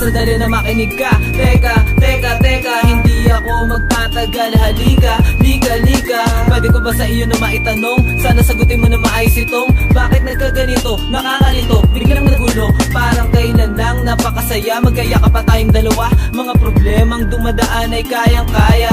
Sandali na makinig ka. Teka, hindi ako magtatagal. Halika, lika. Pwede ko ba sa iyo na maitanong? Sana sagutin mo na maayos itong bakit nagkaganito, nakakalito, biglang nagulo. Parang kailan lang napakasaya, magkaya ka pa tayong dalawa. Mga problemang dumadaan ay kayang-kaya.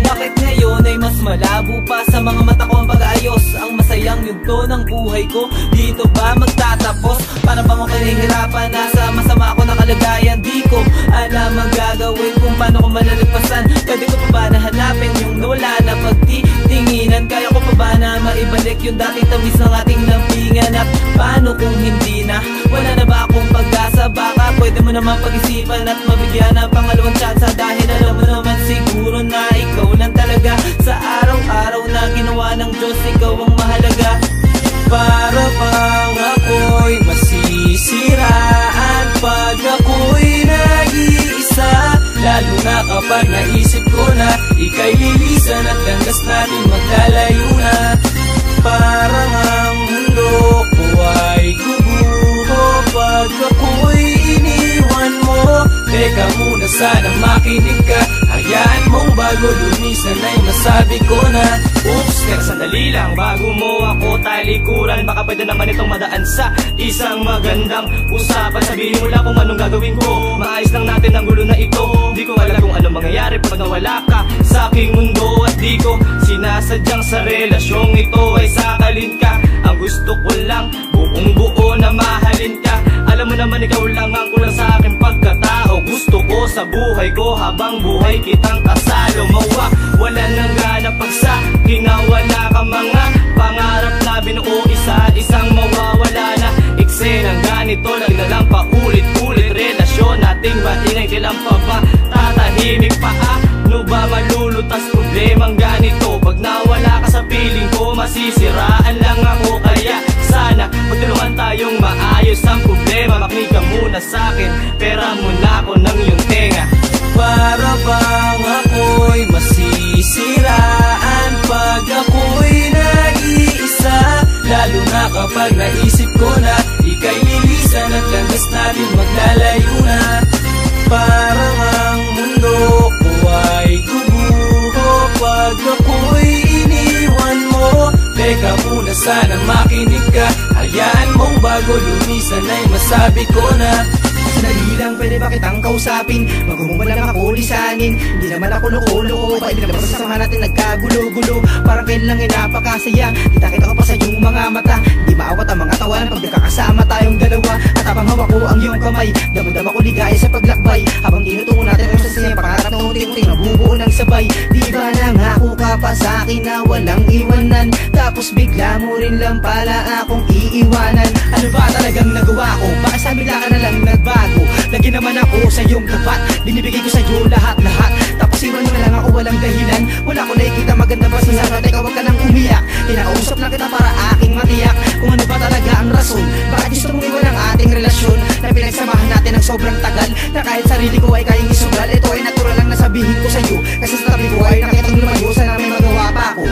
Bakit ngayon ay mas malabo pa sa mga mata ko ang pag-aayos? Ang masayang yugto ng buhay ko, dito ba magtatapos? Para bang ako nahihirapan, nasa masama ako nakalagayan. Di ko alam ang gagawin kung paano ko malalagpasan. Pwede ko pa ba na hanapin yung nawala na pagtitinginan? Kaya ko pa ba na maibalik yung dating tamis ng ating lambingan? At paano kung hindi na? Wala na ba akong pag-asa? Baka pwede mo naman pag-isipan at mabigyan ng pangalawang tsansa. Dahil alam mo naman siguro na ikaw lang talaga. Sa araw-araw na ginawa ng Diyos, ikaw ang mahalaga. Para bang ako'y masisiraan pag ako'y nag-iisa, lalo na kapag naisip ko na ika'y lilisan at landas natin magkalayo na. Parang ang mundo ko ay guguho pag ako'y iniwan mo. Teka muna, sana makinig ka. Hayaan mong bago lumisan ay masabi ko na oops, pero sandali lang bago mo ako talikuran. Baka pwede naman itong madaan sa isang magandang usapan. Sabihin mo lang kung anong gagawin ko, maayos lang natin ang gulo na ito. Di ko alam kung anong mangyayari pag nawala ka sa aking mundo. At di ko sinasadyang sa relasyong ito ay sakalin ka. Ang gusto ko lang buong buo na mahalin ka. Alam mo naman ikaw lang ang kulang sa aking pagkatao. Gusto ko sa buhay ko habang buhay kitang kasalo. Wala nang gana pag sa kinawala ka. Mga pangarap na binuo isa-isang mawawala na. Eksenang ganito lang na lang paulit-ulit. Relasyon nating maingay, kailan pa ba tatahimik pa? Ano ba malulutas problemang ganito? Pag nawala ka sa piling ko, masisiraan lang ako. Kaya sana magtulungan tayong maayos ang problema. Makinig ka muna sa'kin, pera muna ako ng iyong tenga. Para bang ako'y masisiraan pag ako'y nag-iisa, lalo na kapag naisip ko na ika'y lilisan at landas natin maglalayo na. Parang ang mundo ko ay guguho pag ako'y iniwan mo. Teka muna, sana makinig ka. Hayaan mong bago lumisan ay masabi ko na sandali lang, pwede ba kitang kausapin? Magumumba lang ako lisanin. Hindi naman ako loko-loko, baka ibig na masasama natin nagkagulo-gulo. Parang kailan lang napakasaya, kita-kita ko pa sa iyong mga mata. Di maawat ang mga tawanan pag nakakasama tayong dalawa. At habang hawak ko ang iyong kamay, damang-dama ko ligaya sa paglakbay. Habang tinutungo natin ang sasaya, pangarap na unti-unti nabubuo ng sabay. Di ba nangako ka pa sa'kin na walang iwanan? Tapos bigla mo rin lang pala akong iiwanan. Ano ba talagang nagawa ko? Baka sa bigla ka na lang nagbago. Lagi naman ako sa iyong tapat, binibigay ko sa iyo lahat-lahat. Tapos iwan mo na lang ako walang dahilan. Wala ko nakikita maganda pa sa sana. Teka, wag ka nang umiyak. Kinakausap lang kita para aking matiyak kung ano ba talaga ang rason. Baka gusto mong iwan ang ating relasyon na pinagsamahan natin ng sobrang tagal, na kahit sarili ko ay kayang isugal. Ito ay natural lang na sabihin ko sa iyo, kasi sa tabi ko ay nakitang lumayo. Sana may magawa pa ako.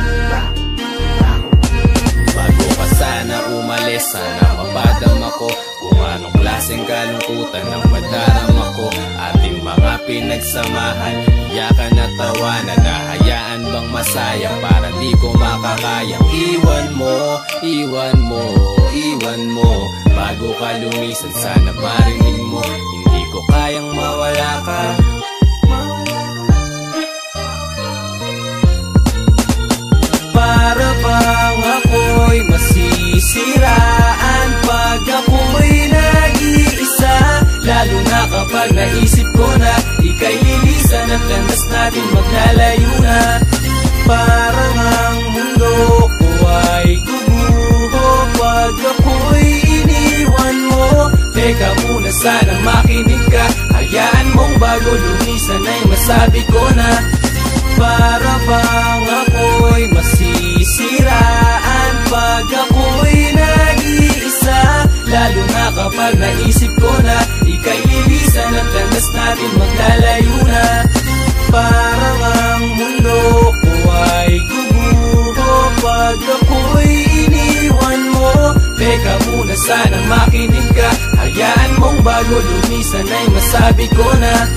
Bago ka sana umalis, sana mapadam ako kung anong klaseng kalungkutan ang madarama ko. Ating mga pinagsamahan, iyakan at tawanan, nahayaan bang masaya para di ko makakayang iwan mo. Bago ka lumisan, sana marinig mo, hindi ko kayang mawala ka. Para bang ako'y masisiraan pag ako'y nag-iisa, lalo na kapag naisip ko na ika'y lilisan at landas natin maglalayo na. Parang ang mundo ko ay guguho pag ako'y iniwan mo. Teka muna, sana makinig ka. Hayaan mong bago lumisan ay masabi ko na para bang ako'y masisiraan pag ako'y nag-iisa. Lalo na kapag naisip ko na ika'y lilisan at landas natin maglalayo na. Parang ang mundo ko ay guguho pag ako'y iniwan mo. Teka muna, sana makinig ka. Hayaan mong bago lumisan ay masabi ko na